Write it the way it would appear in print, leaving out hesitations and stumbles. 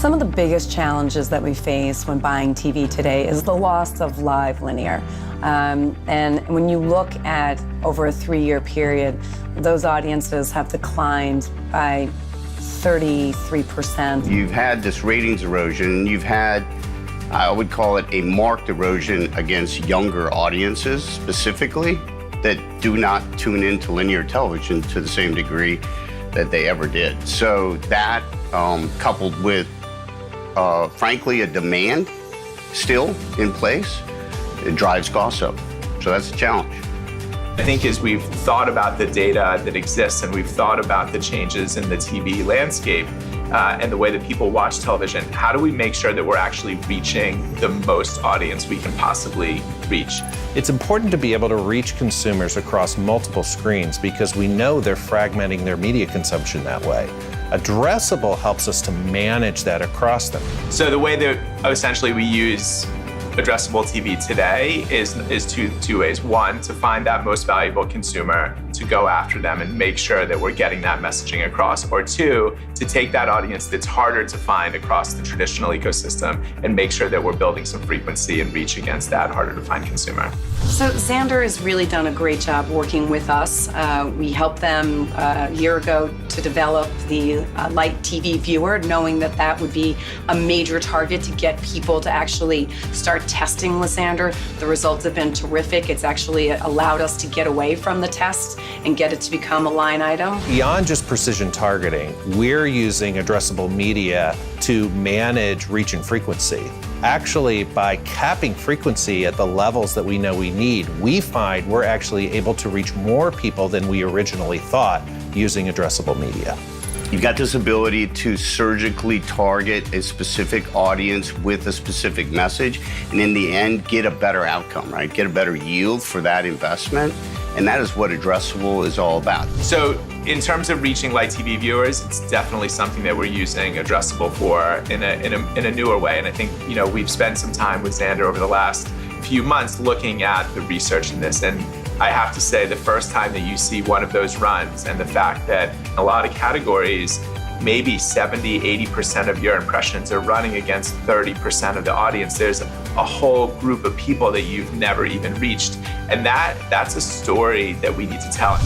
Some of the biggest challenges that we face when buying TV today is the loss of live linear. And when you look at over a 3-year period, those audiences have declined by 33%. You've had this ratings erosion. You've had, I would call it a marked erosion against younger audiences specifically that do not tune into linear television to the same degree that they ever did. So that, coupled with, frankly, a demand still in place, it drives costs up. So that's a challenge. I think as we've thought about the data that exists and we've thought about the changes in the TV landscape and the way that people watch television, how do we make sure that we're actually reaching the most audience we can possibly reach? It's important to be able to reach consumers across multiple screens because we know they're fragmenting their media consumption that way. Addressable helps us to manage that across them. So the way that essentially we use Addressable TV today is two ways. One, to find that most valuable consumer, to go after them and make sure that we're getting that messaging across. Or two, to take that audience that's harder to find across the traditional ecosystem and make sure that we're building some frequency and reach against that harder to find consumer. So Xandr has really done a great job working with us. We helped them a year ago to develop the light TV viewer, knowing that that would be a major target to get people to actually start testing with Xandr. The results have been terrific. It's actually allowed us to get away from the test and get it to become a line item. Beyond just precision targeting, we're using addressable media to manage reach and frequency. Actually, by capping frequency at the levels that we know we need, we find we're actually able to reach more people than we originally thought using addressable media. You've got this ability to surgically target a specific audience with a specific message, and in the end, get a better outcome, right? Get a better yield for that investment, and that is what addressable is all about. So in terms of reaching light TV viewers, it's definitely something that we're using addressable for in a newer way. And I think, you know, we've spent some time with Xandr over the last few months looking at the research in this. And I have to say, the first time that you see one of those runs and the fact that in a lot of categories, maybe 70, 80% of your impressions are running against 30% of the audience, there's a whole group of people that you've never even reached. And that's a story that we need to tell.